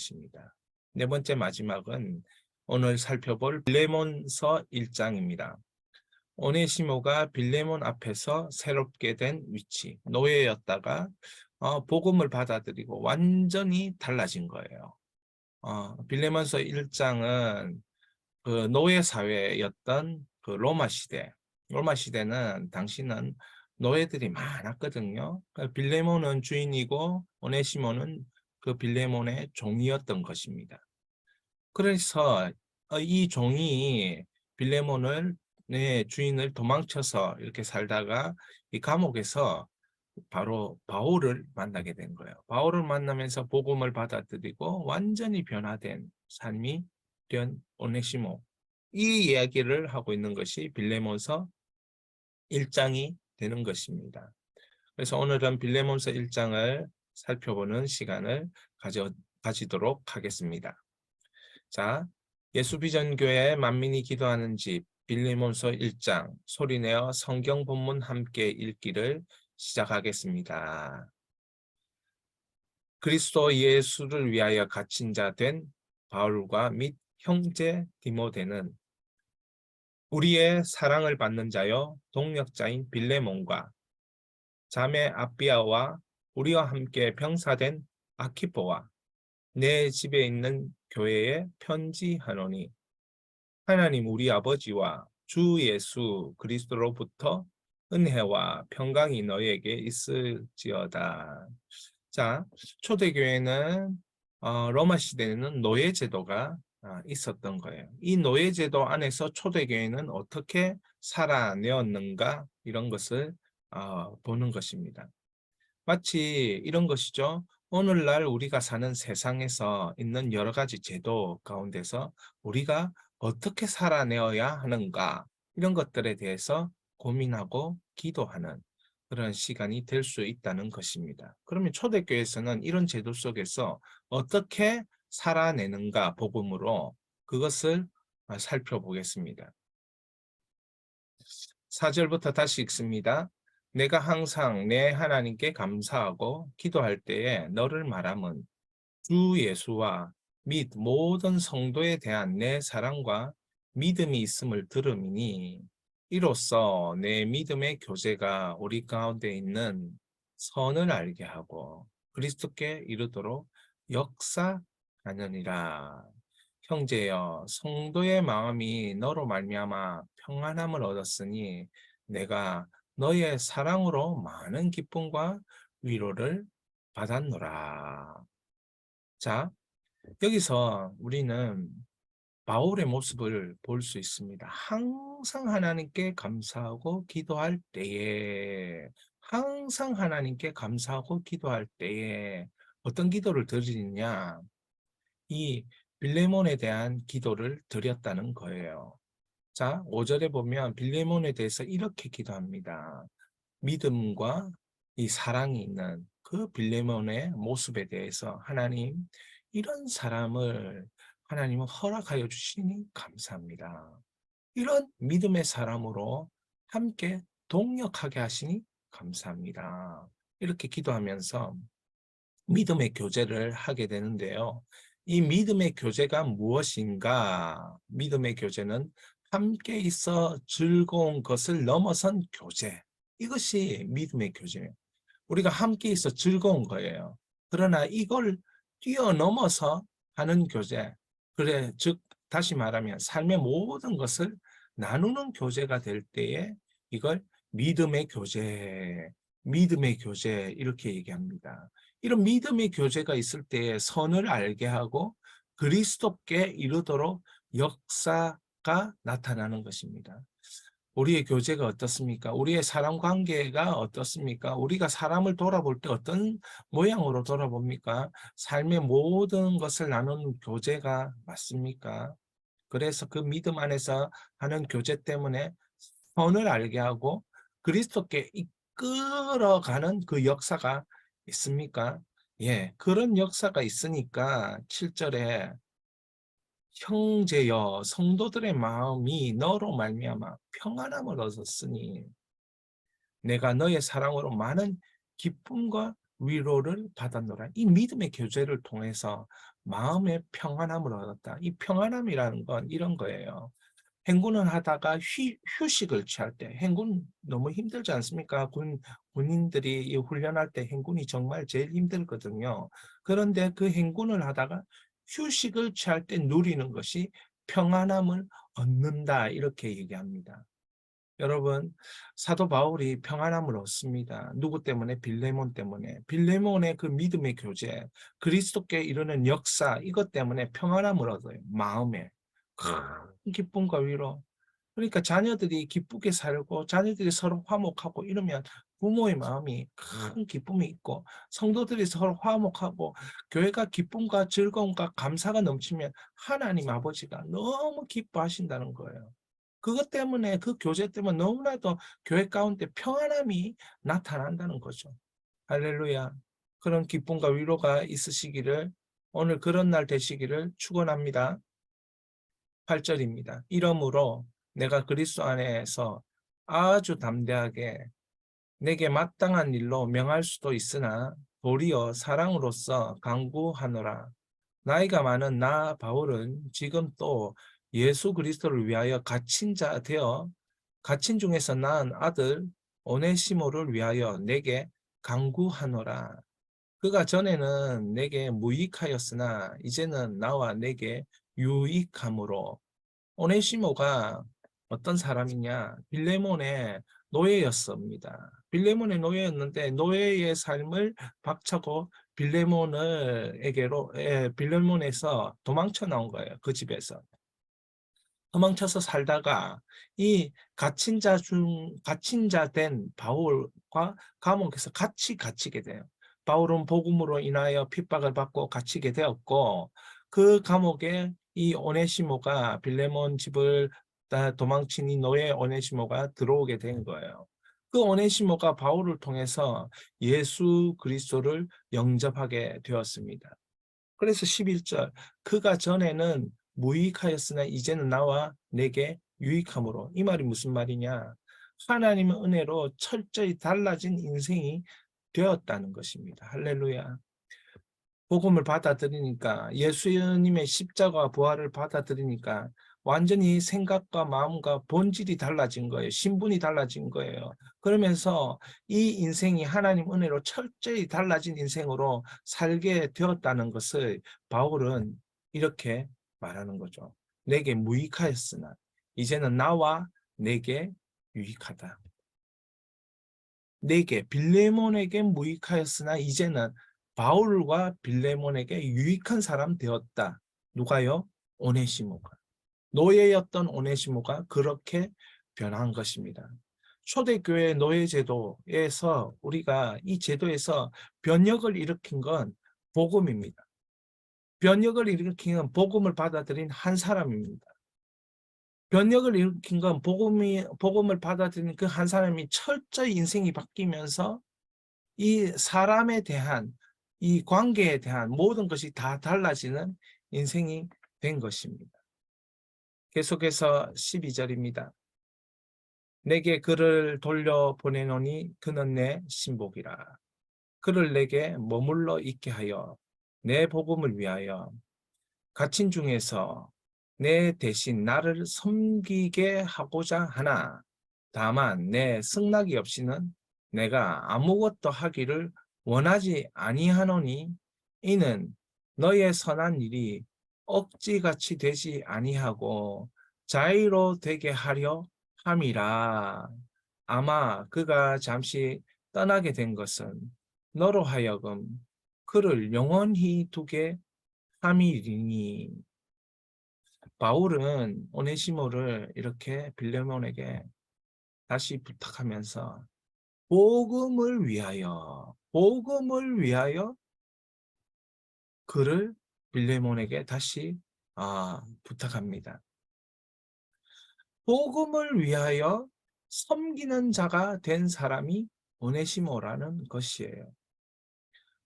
것입니다. 네 번째 마지막은 오늘 살펴볼 빌레몬서 1장입니다. 오네시모가 빌레몬 앞에서 새롭게 된 위치, 노예였다가 복음을 받아들이고 완전히 달라진 거예요. 빌레몬서 1장은 그 노예 사회였던 그 로마 시대는 당시는 노예들이 많았거든요. 그러니까 빌레몬은 주인이고 오네시모는 그 빌레몬의 종이었던 것입니다. 그래서 이 종이 빌레몬을 내 주인을 도망쳐서 이렇게 살다가 이 감옥에서 바로 바울을 만나게 된 거예요. 바울을 만나면서 복음을 받아들이고 완전히 변화된 삶이 된 오네시모. 이 이야기를 하고 있는 것이 빌레몬서 1장이 되는 것입니다. 그래서 오늘은 빌레몬서 1장을 살펴보는 시간을 가지도록 하겠습니다. 자, 예수비전교회 만민이 기도하는 집 빌레몬서 1장 소리내어 성경 본문 함께 읽기를 시작하겠습니다. 그리스도 예수를 위하여 갇힌 자 된 바울과 및 형제 디모데는 우리의 사랑을 받는 자여 동역자인 빌레몬과 자매 아비아와 우리와 함께 병사된 아키포와 내 집에 있는 교회에 편지하노니 하나님 우리 아버지와 주 예수 그리스도로부터 은혜와 평강이 너에게 있을지어다. 자, 초대교회는 로마 시대에는 노예제도가 있었던 거예요. 이 노예제도 안에서 초대교회는 어떻게 살아내었는가 이런 것을 보는 것입니다. 마치 이런 것이죠. 오늘날 우리가 사는 세상에서 있는 여러 가지 제도 가운데서 우리가 어떻게 살아내어야 하는가 이런 것들에 대해서 고민하고 기도하는 그런 시간이 될 수 있다는 것입니다. 그러면 초대교회에서는 이런 제도 속에서 어떻게 살아내는가 복음으로 그것을 살펴보겠습니다. 4절부터 다시 읽습니다. 내가 항상 내 하나님께 감사하고 기도할 때에 너를 말함은 주 예수와 및 모든 성도에 대한 내 사랑과 믿음이 있음을 들음이니 이로써 내 믿음의 교제가 우리 가운데 있는 선을 알게 하고 그리스도께 이르도록 역사하느니라. 형제여 성도의 마음이 너로 말미암아 평안함을 얻었으니 내가 너의 사랑으로 많은 기쁨과 위로를 받았노라. 자, 여기서 우리는 바울의 모습을 볼 수 있습니다. 항상 하나님께 감사하고 기도할 때에 항상 하나님께 감사하고 기도할 때에 어떤 기도를 드리느냐? 이 빌레몬에 대한 기도를 드렸다는 거예요. 자, 5절에 보면 빌레몬에 대해서 이렇게 기도합니다. 믿음과 이 사랑이 있는 그 빌레몬의 모습에 대해서 하나님, 이런 사람을 하나님은 허락하여 주시니 감사합니다. 이런 믿음의 사람으로 함께 동역하게 하시니 감사합니다. 이렇게 기도하면서 믿음의 교제를 하게 되는데요. 이 믿음의 교제가 무엇인가? 믿음의 교제는 함께 있어 즐거운 것을 넘어선 교제. 이것이 믿음의 교제예요. 우리가 함께 있어 즐거운 거예요. 그러나 이걸 뛰어넘어서 하는 교제. 그래, 즉 다시 말하면 삶의 모든 것을 나누는 교제가 될 때에 이걸 믿음의 교제 이렇게 얘기합니다. 이런 믿음의 교제가 있을 때에 선을 알게 하고 그리스도께 이르도록 역사가 나타나는 것입니다. 우리의 교제가 어떻습니까? 우리의 사람 관계가 어떻습니까? 우리가 사람을 돌아볼 때 어떤 모양으로 돌아봅니까? 삶의 모든 것을 나누는 교제가 맞습니까? 그래서 그 믿음 안에서 하는 교제 때문에 선을 알게 하고 그리스도께 이끌어가는 그 역사가 있습니까? 예, 그런 역사가 있으니까 7절에 형제여 성도들의 마음이 너로 말미암아 평안함을 얻었으니 내가 너의 사랑으로 많은 기쁨과 위로를 받았노라. 이 믿음의 교제를 통해서 마음의 평안함을 얻었다. 이 평안함이라는 건 이런 거예요. 행군을 하다가 휴식을 취할 때, 행군 너무 힘들지 않습니까? 군인들이 이 훈련할 때 행군이 정말 제일 힘들거든요. 그런데 그 행군을 하다가 휴식을 취할 때 누리는 것이 평안함을 얻는다. 이렇게 얘기합니다. 여러분, 사도 바울이 평안함을 얻습니다. 누구 때문에? 빌레몬 때문에. 빌레몬의 그 믿음의 교제, 그리스도께 이르는 역사, 이것 때문에 평안함을 얻어요. 마음에. 큰 기쁨과 위로. 그러니까 자녀들이 기쁘게 살고 자녀들이 서로 화목하고 이러면 부모의 마음이 큰 기쁨이 있고, 성도들이 서로 화목하고 교회가 기쁨과 즐거움과 감사가 넘치면 하나님 아버지가 너무 기뻐하신다는 거예요. 그것 때문에, 그 교제 때문에 너무나도 교회 가운데 평안함이 나타난다는 거죠. 할렐루야. 그런 기쁨과 위로가 있으시기를, 오늘 그런 날 되시기를 축원합니다. 8절입니다. 이러므로 내가 그리스도 안에서 아주 담대하게 내게 마땅한 일로 명할 수도 있으나 도리어 사랑으로서 강구하노라. 나이가 많은 나 바울은 지금 또 예수 그리스도를 위하여 갇힌 자 되어 갇힌 중에서 낳은 아들 오네시모를 위하여 내게 강구하노라. 그가 전에는 내게 무익하였으나 이제는 나와 내게 유익함으로. 오네시모가 어떤 사람이냐? 빌레몬의 노예였습니다. 빌레몬의 노예였는데 노예의 삶을 박차고 빌레몬에서 도망쳐 나온 거예요. 그 집에서. 도망쳐서 살다가 이 갇힌 자 된 바울과 감옥에서 같이 갇히게 돼요. 바울은 복음으로 인하여 핍박을 받고 갇히게 되었고, 그 감옥에 이 오네시모가 빌레몬 집을 도망친 이 노예 오네시모가 들어오게 된 거예요. 그 오네시모가 바울을 통해서 예수 그리스도를 영접하게 되었습니다. 그래서 11절, 그가 전에는 무익하였으나 이제는 나와 내게 유익함으로. 이 말이 무슨 말이냐? 하나님의 은혜로 철저히 달라진 인생이 되었다는 것입니다. 할렐루야. 복음을 받아들이니까, 예수님의 십자가 부활을 받아들이니까 완전히 생각과 마음과 본질이 달라진 거예요. 신분이 달라진 거예요. 그러면서 이 인생이 하나님 은혜로 철저히 달라진 인생으로 살게 되었다는 것을 바울은 이렇게 말하는 거죠. 내게 무익하였으나 이제는 나와 내게 유익하다. 내게 빌레몬에게 무익하였으나 이제는 바울과 빌레몬에게 유익한 사람 되었다. 누가요? 오네시모가. 노예였던 오네시모가 그렇게 변한 것입니다. 초대교회 노예제도에서 우리가 이 제도에서 변혁을 일으킨 건 복음입니다. 변혁을 일으킨 건 복음을 받아들인 한 사람입니다. 변혁을 일으킨 건 복음을 받아들인 그 한 사람이 철저히 인생이 바뀌면서 이 사람에 대한, 이 관계에 대한 모든 것이 다 달라지는 인생이 된 것입니다. 계속해서 12절입니다. 내게 그를 돌려보내노니 그는 내 신복이라. 그를 내게 머물러 있게 하여 내 복음을 위하여 갇힌 중에서 내 대신 나를 섬기게 하고자 하나, 다만 내 승낙이 없이는 내가 아무것도 하기를 원하지 아니하노니 이는 너의 선한 일이 억지같이 되지 아니하고 자의로 되게 하려 함이라. 아마 그가 잠시 떠나게 된 것은 너로 하여금 그를 영원히 두게 함이리니. 바울은 오네시모를 이렇게 빌레몬에게 다시 부탁하면서 복음을 위하여 그를 빌레몬에게 다시 부탁합니다. 복음을 위하여 섬기는 자가 된 사람이 오네시모라는 것이에요.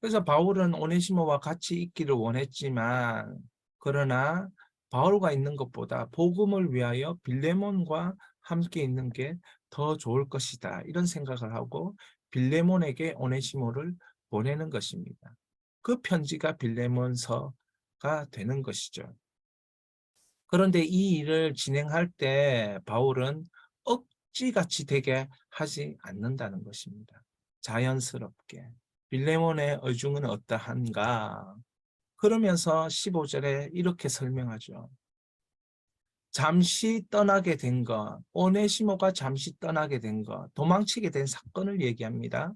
그래서 바울은 오네시모와 같이 있기를 원했지만, 그러나 바울과 있는 것보다 복음을 위하여 빌레몬과 함께 있는 게 더 좋을 것이다, 이런 생각을 하고 빌레몬에게 오네시모를 보내는 것입니다. 그 편지가 빌레몬서가 되는 것이죠. 그런데 이 일을 진행할 때 바울은 억지같이 되게 하지 않는다는 것입니다. 자연스럽게. 빌레몬의 의중은 어떠한가? 그러면서 15절에 이렇게 설명하죠. 잠시 떠나게 된 것, 오네시모가 잠시 떠나게 된 것, 도망치게 된 사건을 얘기합니다.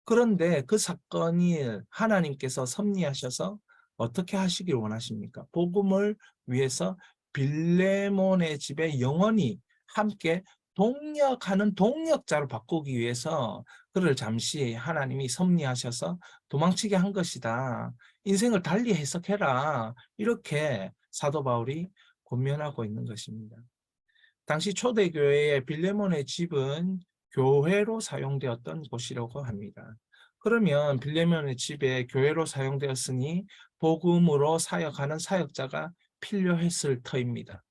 그런데 그 사건이 하나님께서 섭리하셔서 어떻게 하시길 원하십니까? 복음을 위해서 빌레몬의 집에 영원히 함께 동역하는 동역자로 바꾸기 위해서 그를 잠시 하나님이 섭리하셔서 도망치게 한 것이다. 인생을 달리 해석해라. 이렇게 사도 바울이 권면하고 있는 것입니다. 당시 초대교회의 빌레몬의 집은 교회로 사용되었던 곳이라고 합니다. 그러면 빌레몬의 집에 교회로 사용되었으니 복음으로 사역하는 사역자가 필요했을 터입니다.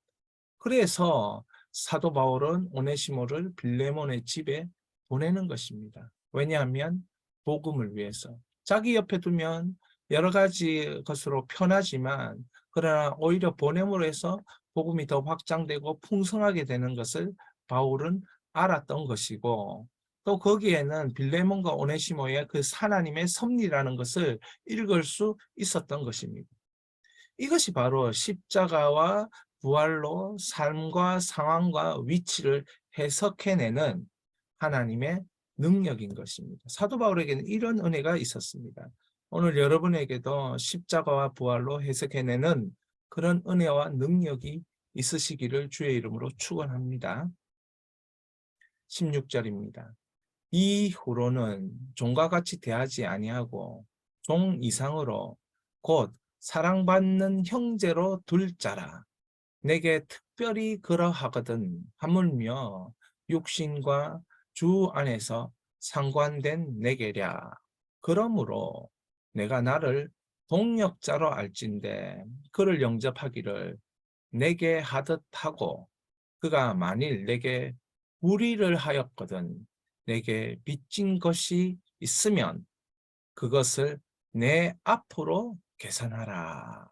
그래서 사도 바울은 오네시모를 빌레몬의 집에 보내는 것입니다. 왜냐하면 복음을 위해서. 자기 옆에 두면 여러 가지 것으로 편하지만 그러나 오히려 보냄으로 해서 복음이 더 확장되고 풍성하게 되는 것을 바울은 알았던 것이고 또 거기에는 빌레몬과 오네시모의 그 하나님의 섭리라는 것을 읽을 수 있었던 것입니다. 이것이 바로 십자가와 부활로 삶과 상황과 위치를 해석해내는 하나님의 능력인 것입니다. 사도 바울에게는 이런 은혜가 있었습니다. 오늘 여러분에게도 십자가와 부활로 해석해내는 그런 은혜와 능력이 있으시기를 주의 이름으로 축원합니다. 16절입니다. 이후로는 종과 같이 대하지 아니하고 종 이상으로 곧 사랑받는 형제로 둘 자라. 내게 특별히 그러하거든 하물며 육신과 주 안에서 상관된 내게랴. 그러므로 내가 나를 동역자로 알진대 그를 영접하기를 내게 하듯 하고 그가 만일 내게 불의를 하였거든 내게 빚진 것이 있으면 그것을 내 앞으로 계산하라.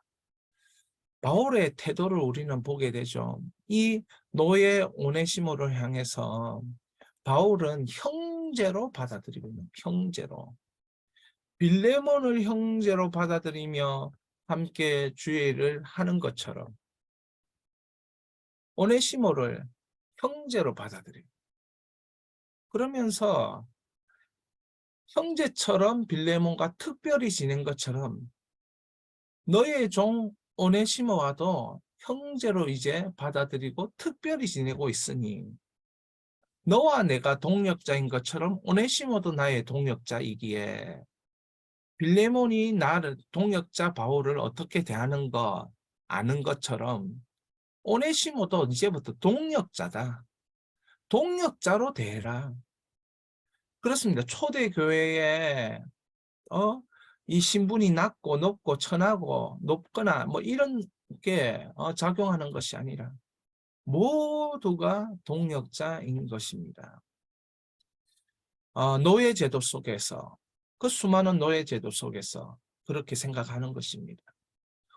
바울의 태도를 우리는 보게 되죠. 이 노예 오네시모를 향해서 바울은 형제로 받아들이고 있는 형제로. 빌레몬을 형제로 받아들이며 함께 주의 일을 하는 것처럼 오네시모를 형제로 받아들여요. 그러면서 형제처럼 빌레몬과 특별히 지낸 것처럼 너의 종 오네시모와도 형제로 이제 받아들이고 특별히 지내고 있으니 너와 내가 동력자인 것처럼 오네시모도 나의 동력자이기에 빌레몬이 나를 동력자 바울을 어떻게 대하는 거 아는 것처럼 오네시모도 이제부터 동력자다. 동력자로 대해라. 그렇습니다. 초대교회에 이 신분이 낮고 높고 천하고 높거나 뭐 이런 게 작용하는 것이 아니라 모두가 동력자인 것입니다. 노예제도 속에서 그 수많은 노예제도 속에서 그렇게 생각하는 것입니다.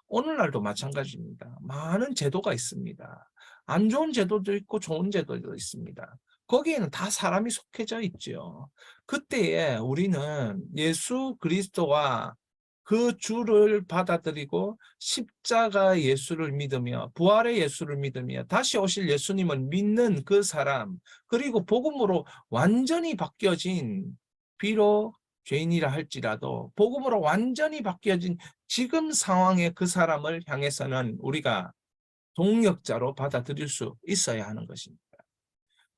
오늘날도 마찬가지입니다. 많은 제도가 있습니다. 안 좋은 제도도 있고 좋은 제도도 있습니다. 거기에는 다 사람이 속해져 있죠. 그때에 우리는 예수 그리스도와 그 주를 받아들이고 십자가 예수를 믿으며 부활의 예수를 믿으며 다시 오실 예수님을 믿는 그 사람 그리고 복음으로 완전히 바뀌어진 비록 죄인이라 할지라도 복음으로 완전히 바뀌어진 지금 상황의 그 사람을 향해서는 우리가 동력자로 받아들일 수 있어야 하는 것입니다.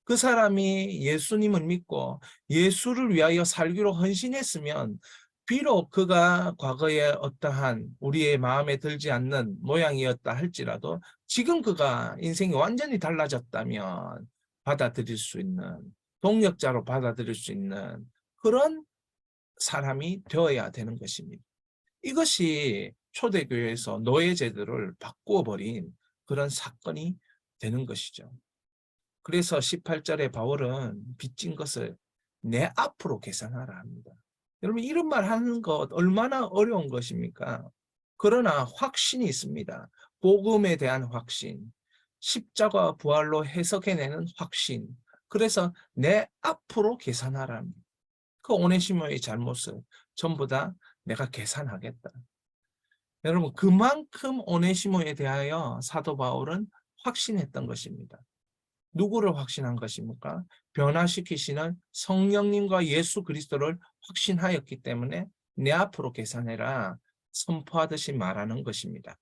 그 사람이 예수님을 믿고 예수를 위하여 살기로 헌신했으면 비록 그가 과거에 어떠한 우리의 마음에 들지 않는 모양이었다 할지라도 지금 그가 인생이 완전히 달라졌다면 받아들일 수 있는 동력자로 받아들일 수 있는 그런 사람이 되어야 되는 것입니다. 이것이 초대교회에서 노예제도를 바꾸어 버린 그런 사건이 되는 것이죠. 그래서 18절에 바울은 빚진 것을 내 앞으로 계산하라 합니다. 여러분 이런 말 하는 것 얼마나 어려운 것입니까? 그러나 확신이 있습니다. 복음에 대한 확신, 십자가 부활로 해석해내는 확신. 그래서 내 앞으로 계산하라는 그 오네시모의 잘못을 전부 다 내가 계산하겠다. 여러분 그만큼 오네시모에 대하여 사도 바울은 확신했던 것입니다. 누구를 확신한 것입니까? 변화시키시는 성령님과 예수 그리스도를 확신하였기 때문에 내 앞으로 계산해라 선포하듯이 말하는 것입니다.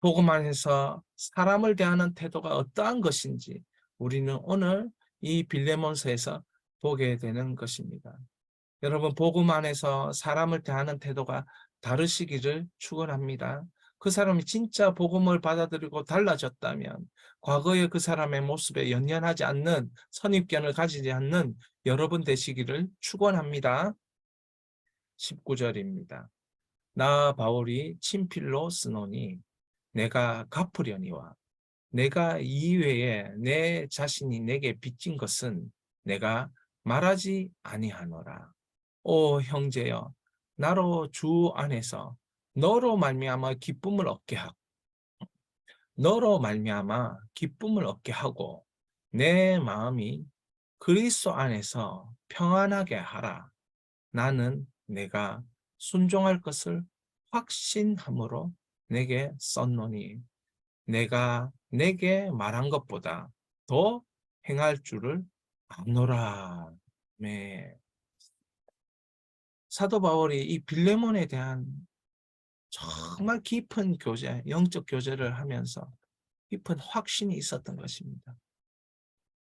복음 안에서 사람을 대하는 태도가 어떠한 것인지 우리는 오늘 이 빌레몬서에서 보게 되는 것입니다. 여러분 복음 안에서 사람을 대하는 태도가 다르시기를 축원합니다. 그 사람이 진짜 복음을 받아들이고 달라졌다면 과거의 그 사람의 모습에 연연하지 않는 선입견을 가지지 않는 여러분 되시기를 축원합니다. 19절입니다. 나 바울이 친필로 쓰노니 내가 갚으려니와 내가 이외에 내 자신이 내게 빚진 것은 내가 말하지 아니하노라. 오 형제여 나로 주 안에서 너로 말미암아 기쁨을 얻게 하고 너로 말미암아 기쁨을 얻게 하고 내 마음이 그리스도 안에서 평안하게 하라. 나는 내가 순종할 것을 확신함으로 내게 썼노니 내가 내게 말한 것보다 더 행할 줄을 아노라. 네. 사도 바울이 이 빌레몬에 대한 정말 깊은 교제, 영적 교제를 하면서 깊은 확신이 있었던 것입니다.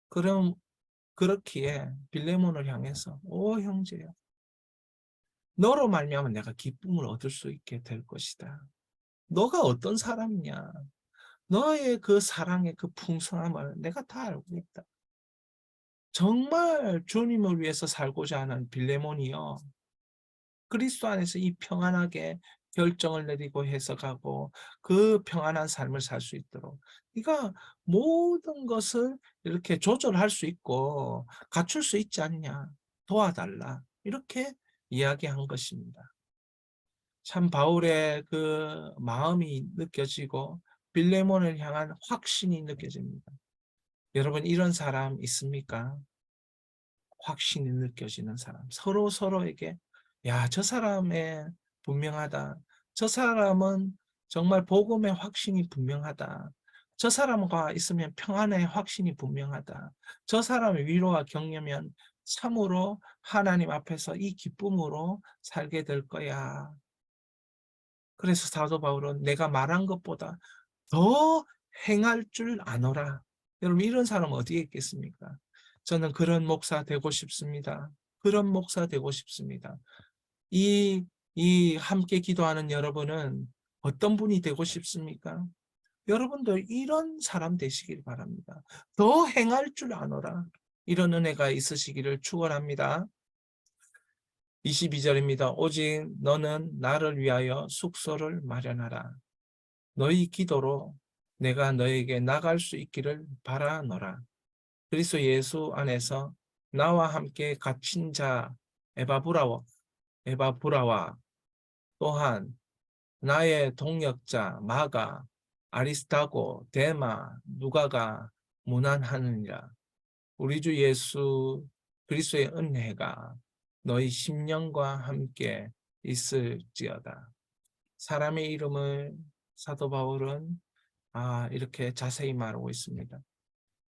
그럼 그렇기에 빌레몬을 향해서 오 형제여 너로 말미암아 내가 기쁨을 얻을 수 있게 될 것이다. 너가 어떤 사람이냐? 너의 그 사랑의 그 풍성함을 내가 다 알고 있다. 정말 주님을 위해서 살고자 하는 빌레몬이여. 그리스도 안에서 이 평안하게 결정을 내리고 해석하고 그 평안한 삶을 살 수 있도록 네가 모든 것을 이렇게 조절할 수 있고 갖출 수 있지 않냐. 도와달라. 이렇게 이야기한 것입니다. 참 바울의 그 마음이 느껴지고 빌레몬을 향한 확신이 느껴집니다. 여러분 이런 사람 있습니까? 확신이 느껴지는 사람. 서로 서로에게 야, 저 사람의 분명하다. 저 사람은 정말 복음의 확신이 분명하다. 저 사람과 있으면 평안의 확신이 분명하다. 저 사람의 위로와 격려면 참으로 하나님 앞에서 이 기쁨으로 살게 될 거야. 그래서 사도 바울은 내가 말한 것보다 더 행할 줄 아노라. 여러분 이런 사람 어디에 있겠습니까? 저는 그런 목사 되고 싶습니다. 그런 목사 되고 싶습니다. 이 함께 기도하는 여러분은 어떤 분이 되고 싶습니까? 여러분도 이런 사람 되시길 바랍니다. 더 행할 줄 아노라. 이런 은혜가 있으시기를 축원합니다. 22절입니다. 오직 너는 나를 위하여 숙소를 마련하라. 너희 기도로 내가 너에게 나갈 수 있기를 바라노라. 그리스도 예수 안에서 나와 함께 갇힌 자 에바브라와 또한 나의 동역자 마가 아리스타고 데마 누가가 문안하느니라. 우리 주 예수 그리스도의 은혜가 너희 심령과 함께 있을지어다. 사람의 이름을 사도 바울은 이렇게 자세히 말하고 있습니다.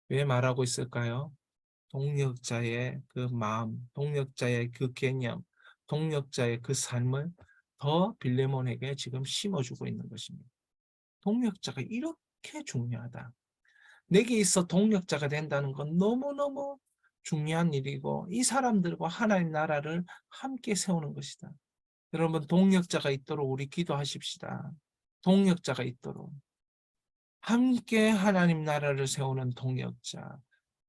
왜 말하고 있을까요? 동력자의 그 마음, 동력자의 그 개념, 동력자의 그 삶을 더 빌레몬에게 지금 심어주고 있는 것입니다. 동력자가 이렇게 중요하다. 내게 있어 동력자가 된다는 건 너무너무 중요한 일이고 이 사람들과 하나님 나라를 함께 세우는 것이다. 여러분 동력자가 있도록 우리 기도하십시다. 동력자가 있도록. 함께 하나님 나라를 세우는 동력자.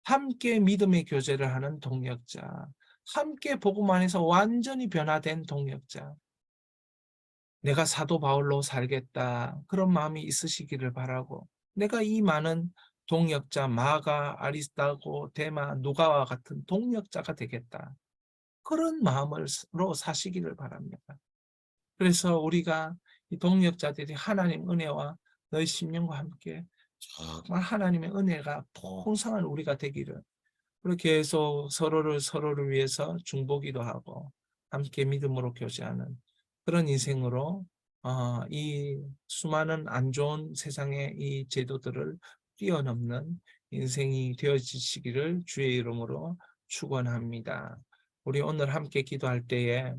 함께 믿음의 교제를 하는 동력자. 함께 복음 안에서 완전히 변화된 동력자. 내가 사도 바울로 살겠다. 그런 마음이 있으시기를 바라고 내가 이 많은 동력자 마가, 아리스타고, 데마, 누가와 같은 동력자가 되겠다. 그런 마음으로 사시기를 바랍니다. 그래서 우리가 이 동역자들이 하나님 은혜와 너희 심령과 함께 정말 하나님의 은혜가 풍성한 우리가 되기를, 그렇게 해서 서로를 위해서 중보기도 하고 함께 믿음으로 교제하는 그런 인생으로 이 수많은 안 좋은 세상의 이 제도들을 뛰어넘는 인생이 되어지시기를 주의 이름으로 축원합니다. 우리 오늘 함께 기도할 때에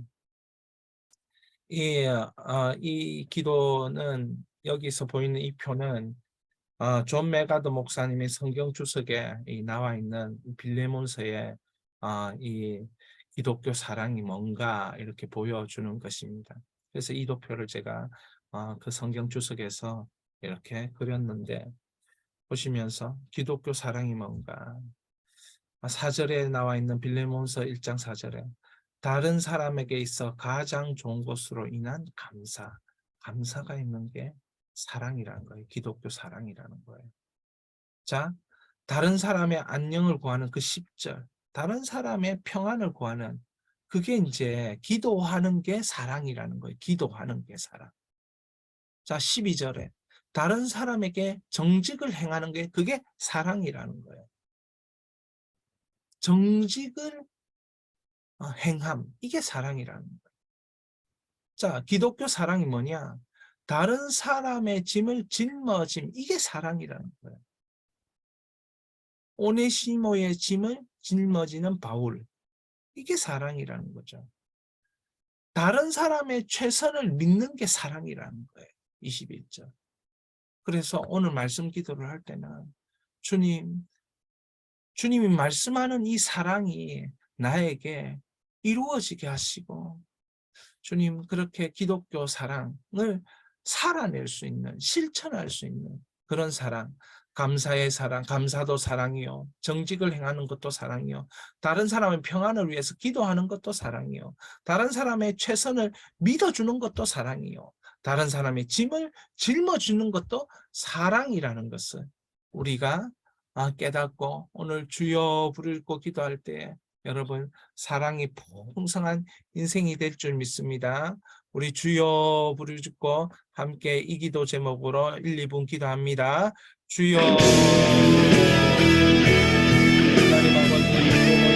이 기도는, 여기서 보이는 이 표는 존 메가더 목사님의 성경 주석에 나와 있는 빌레몬서의 이 기독교 사랑이 뭔가 이렇게 보여주는 것입니다. 그래서 이 도표를 제가 그 성경 주석에서 이렇게 그렸는데, 보시면서 기독교 사랑이 뭔가, 4절에 나와 있는 빌레몬서 1장 4절에 다른 사람에게 있어 가장 좋은 것으로 인한 감사가 있는 게 사랑이라는 거예요. 기독교 사랑이라는 거예요. 자, 다른 사람의 안녕을 구하는 그 10절, 다른 사람의 평안을 구하는, 그게 이제 기도하는 게 사랑이라는 거예요. 기도하는 게 사랑. 자, 12절에 다른 사람에게 정직을 행하는 게, 그게 사랑이라는 거예요. 정직을 행함, 이게 사랑이라는 거예요. 자, 기독교 사랑이 뭐냐? 다른 사람의 짐을 짊어짐, 이게 사랑이라는 거예요. 오네시모의 짐을 짊어지는 바울, 이게 사랑이라는 거죠. 다른 사람의 최선을 믿는 게 사랑이라는 거예요. 21절. 그래서 오늘 말씀 기도를 할 때는 주님이 말씀하는 이 사랑이 나에게 이루어지게 하시고, 주님 그렇게 기독교 사랑을 살아낼 수 있는, 실천할 수 있는 그런 사랑, 감사의 사랑, 감사도 사랑이요, 정직을 행하는 것도 사랑이요, 다른 사람의 평안을 위해서 기도하는 것도 사랑이요, 다른 사람의 최선을 믿어주는 것도 사랑이요, 다른 사람의 짐을 짊어주는 것도 사랑이라는 것을 우리가 깨닫고, 오늘 주여 부르고 기도할 때 여러분 사랑이 풍성한 인생이 될 줄 믿습니다. 우리 주여 부르짖고 함께 이 기도 제목으로 1, 2분 기도합니다. 주여 하나님 아버지,